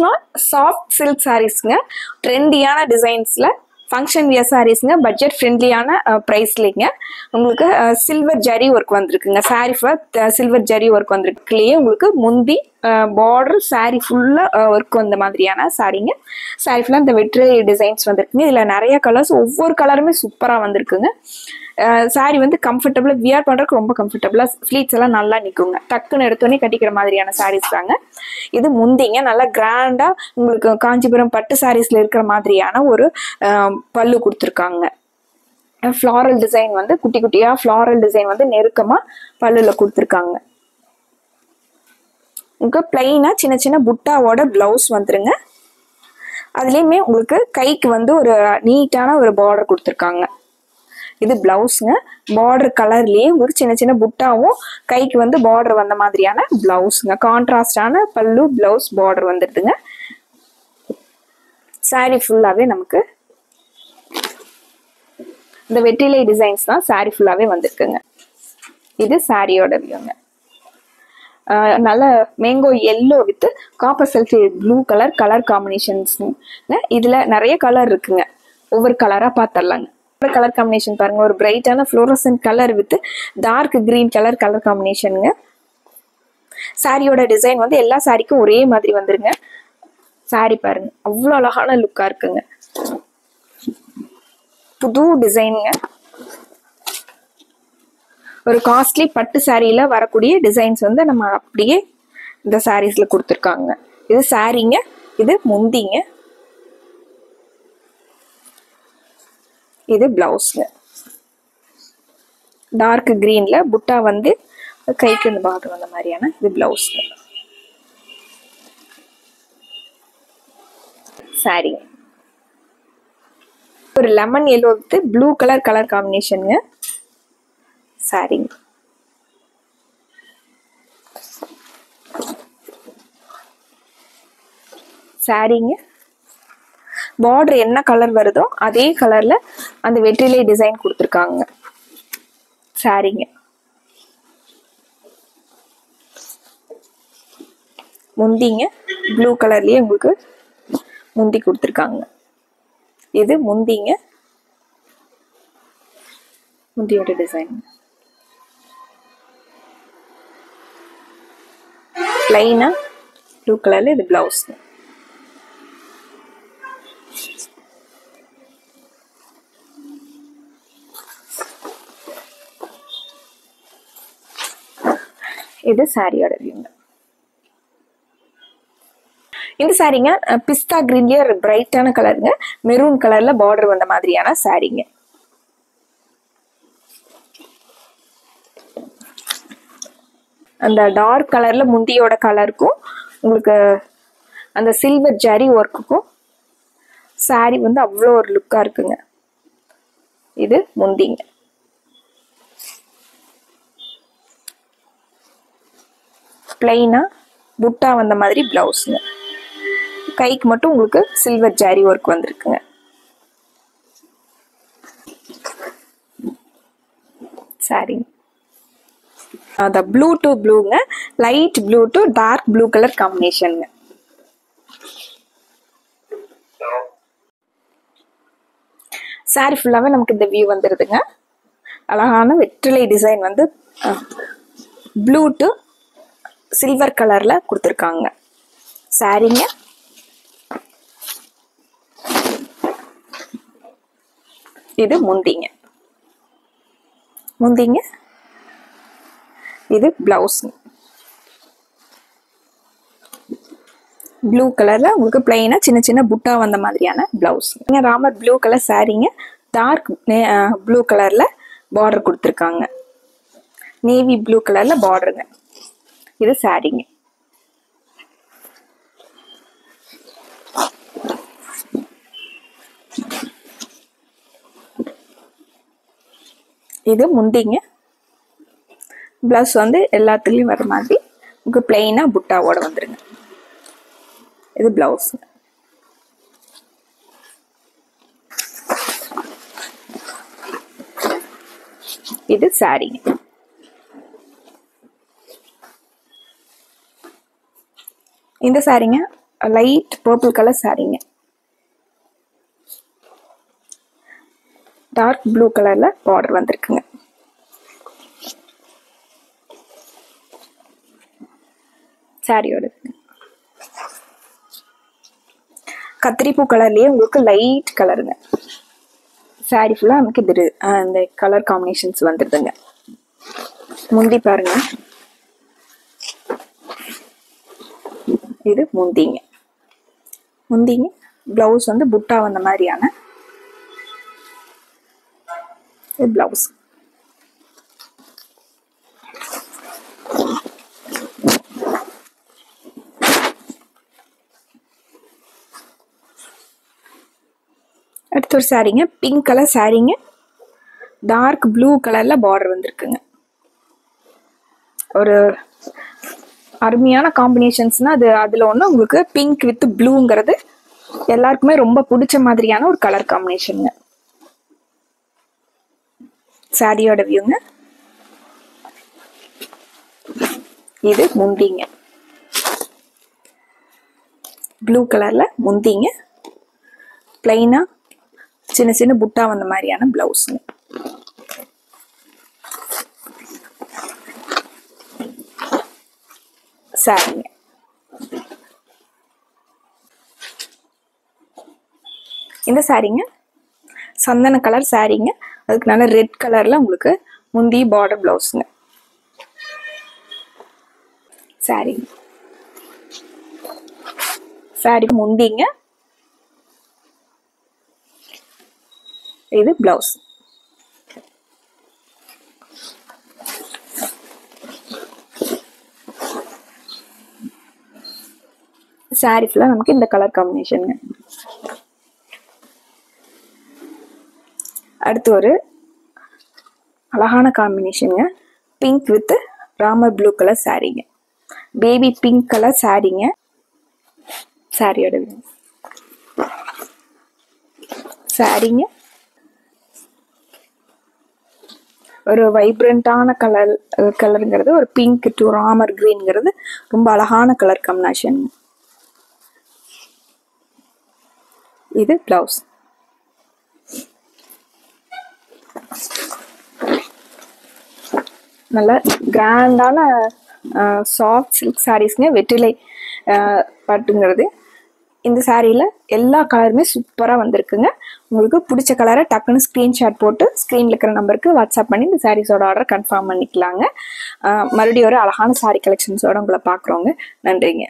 சாரீஸ்லாம் soft silk சாரீஸ்ங்க. ட்ரெண்டியான டிசைன்ஸ்ல ஃபங்க்ஷன் வியர் சாரீஸ்ங்க. பட்ஜெட் ஃப்ரெண்ட்லியான ப்ரைஸ்லிங்க. உங்களுக்கு சில்வர் ஜரி ஒர்க் வந்திருக்குங்க. சாரீ ஃபுல்லாக சில்வர் ஜரி ஒர்க் வந்திருக்குலேயே உங்களுக்கு முந்தி பார்டர் சாரீ ஃபுல்லாக ஒர்க் வந்த மாதிரியான சாரீங்க. சாரீ ஃபுல்லாக இந்த வெற்றி டிசைன்ஸ் வந்திருக்குங்க. இதில் நிறைய கலர்ஸ், ஒவ்வொரு கலருமே சூப்பராக வந்திருக்குங்க. சாரீ வந்து கம்ஃபர்டபுளாக வியர் பண்ணுறதுக்கு ரொம்ப கம்ஃபர்டபுளாக, ஃப்ளீட்ஸ் எல்லாம் நல்லா நிற்குங்க. டக்குன்னு எடுத்தோடனே கட்டிக்கிற மாதிரியான சாரீஸ் தாங்க. இது முந்திங்க. நல்லா கிராண்டாக உங்களுக்கு காஞ்சிபுரம் பட்டு சாரீஸில் இருக்கிற மாதிரியான ஒரு பல்லு கொடுத்துருக்காங்க. ஃப்ளாரல் டிசைன் வந்து குட்டி குட்டியாக ஃப்ளாரல் டிசைன் வந்து நெருக்கமாக பல்லுல கொடுத்துருக்காங்க. உங்களுக்கு பிளைனாக சின்ன சின்ன புட்டாவோட பிளவுஸ் வந்துருங்க. அதுலேயுமே உங்களுக்கு கைக்கு வந்து ஒரு நீட்டான ஒரு பார்டர் கொடுத்துருக்காங்க. இது பிளவுஸ்ங்க. பார்டர் கலர்லயே உங்களுக்கு சின்ன சின்ன புட்டாவும் கைக்கு வந்து பார்டர் வந்த மாதிரியான பிளவுஸ்ங்க. கான்ட்ராஸ்டான பல்லு பிளவுஸ் பார்டர் வந்துடுதுங்க. சாரி ஃபுல்லாவே நமக்கு இந்த வெற்றிலை டிசைன்ஸ் தான் சாரி ஃபுல்லாவே வந்திருக்குங்க. இது சாரியோட வியூங்க. நல்ல mango yellow with copper sulphate blue colour combinations. இதுல நிறைய கலர் இருக்குங்க. ஒவ்வொரு கலரா பார்த்துடலாங்க. கலர் காம்பினேஷன் பாருங்க. ஒரு பிரைட்டான fluorescent colour with dark green colour காம்பினேஷனுங்க. சாரியோட டிசைன் வந்து எல்லா சாரிக்கும் ஒரே மாதிரி வந்துருங்க. சாரி பாருங்க, அவ்வளோ அழகான லுக்கா இருக்குங்க. புது டிசைனுங்க. ஒரு காஸ்ட்லி பட்டு சாரியில வரக்கூடிய டிசைன்ஸ் வந்து நம்ம அப்படியே இந்த சாரீஸ்ல கொடுத்துருக்காங்க. இது சாரிங்க. இது முந்திங்க. இது பிளவுஸ்ங்க. டார்க் கிரீன்ல புட்டா வந்து கைக்கு இந்த பார்டர் வந்த மாதிரியான இது பிளவுஸ்ங்க. சாரி ஒரு lemon yellow with blue colour காம்பினேஷனுங்க. சாரிங்க. சாரிங்க. பார்டர் என்ன கலர் வருதோ அதே கலர்ல அந்த வெற்றிலை டிசைன் கொடுத்துருக்காங்க. சாரிங்க. முந்திங்க. ப்ளூ கலர்லயே உங்களுக்கு முந்தி கொடுத்துருக்காங்க. இது முந்திங்க. முந்தியோட டிசைன் பிளைனா ப்ளூ கலர்ல. இது பிளவுஸ். இது சாரியோட வியூங்க. இந்த சாரிங்க பிஸ்தா கிரீன்லயே ஒரு பிரைட்டான கலருங்க. மெரூன் கலர்ல பார்டர் வந்த மாதிரியான சாரிங்க. அந்த டார்க் கலர்ல முந்தியோட கலருக்கும் உங்களுக்கு அந்த சில்வர் ஜரி ஒர்க்குக்கும் சாரி வந்து அவ்வளோ ஒரு லுக்கா இருக்குங்க. இது முந்திங்க. பிளைனா புட்டா வந்த மாதிரி பிளவுஸ்ங்க. கைக்கு மட்டும் உங்களுக்கு சில்வர் ஜரி ஒர்க் வந்திருக்குங்க. சாரி அந்த ப்ளூ டு ப்ளூங்க. Light blue to dark blue colour காம்பினேஷனுங்க. சாரி ஃபுல்லாவே நமக்கு இந்த வியூ வந்துருதுங்க. அழகான வெற்றிலை டிசைன் வந்து ப்ளூ டு சில்வர் கலர்ல கொடுத்துருக்காங்க. சாரிங்க. இது முந்திங்க. முந்திங்க. இது பிளவுஸ். ப்ளூ கலர்ல உங்களுக்கு பிளைனா சின்ன சின்ன புட்டா வந்த மாதிரியான பிளவுஸ். ராமர் ப்ளூ கலர் சாரிங்க. டார்க் ப்ளூ கலர்ல பார்டர் கொடுத்துருக்காங்க. நேவி ப்ளூ கலர்ல பார்டருங்க. இது சாரிங்க. இது முந்திங்க. பிளவுஸ் வந்து எல்லாத்துலயும் வர மாதிரி உங்களுக்கு பிளைனா புட்டாவோட வந்துருங்க. இது பிளவுஸ். இது சாரிங்க. இந்த சாரிங்க லைட் பர்பிள் கலர் சாரீங்க. டார்க் ப்ளூ கலர்ல பார்டர் வந்திருக்குங்க. சாரியோட கத்திரிப்பூ கலர்லயே உங்களுக்கு லைட் கலருங்க. சாரி ஃபுல்லா நமக்கு இது இந்த கலர் காம்பினேஷன்ஸ் வந்துடுதுங்க. முந்தி பாருங்க, இது முந்திங்க. முந்திங்க பிளவுஸ் வந்து புட்டா வந்த மாதிரியான பிளவுஸ். அடுத்த ஒரு சாரீங்க, பிங்க் கலர் சாரீங்க, டார்க் ப்ளூ கலர்ல பார்டர் வந்திருக்குங்க. ஒரு அருமையான காம்பினேஷன்ஸ்னா அதுல ஒண்ணு உங்களுக்கு பிங்க் வித் ப்ளூங்கிறது எல்லாருக்குமே ரொம்ப பிடிச்ச மாதிரியான ஒரு கலர் காம்பினேஷனுங்க. சாரியோட வியூங்க. இது முந்திங்க, ப்ளூ கலர்ல முந்திங்க, பிளைனா சின்ன சின்ன புட்டா வந்த மாதிரியான பிளவுஸ்ங்க. சாரிங்க. இந்த சாரீங்க சந்தன கலர் சாரீங்க, அதுக்கு நல்ல ரெட் கலர்ல உங்களுக்கு முந்தி பார்டர் பிளவுஸ்ங்க. சாரி சாரி முந்திங்க, இது பிளவுஸ். சாரி ஃபுல்லா நமக்கு இந்த கலர் காம்பினேஷனுங்க. அடுத்து ஒரு அழகான காம்பினேஷனுங்க, pink with Ramar blue colour சாரீங்க, பேபி பிங்க் கலர் சாரீங்க. சாரியோட சாரீங்க ஒரு வைப்ரண்டான கலருங்கிறது ஒரு பிங்க் டு ராமர் கிரீன்ங்கிறது ரொம்ப அழகான கலர் காம்பினேஷன். இது பிளவுஸ். நல்ல கிராண்டான சாஃப்ட் சில்க் சாரீஸ்ங்க, வெற்றிலை பட்டுங்கிறது. இந்த சாரியில் எல்லா கலருமே சூப்பராக வந்திருக்குங்க. உங்களுக்கு பிடிச்ச கலரை டக்குன்னு ஸ்க்ரீன்ஷாட் போட்டு ஸ்க்ரீனில் இருக்கிற நம்பருக்கு வாட்ஸ்அப் பண்ணி இந்த சாரீஸோட ஆர்டர் கன்ஃபார்ம் பண்ணிக்கலாங்க. மறுபடியும் ஒரு அழகான சாரீ கலெக்ஷன்ஸோட உங்களை பார்க்குறோங்க. நன்றிங்க.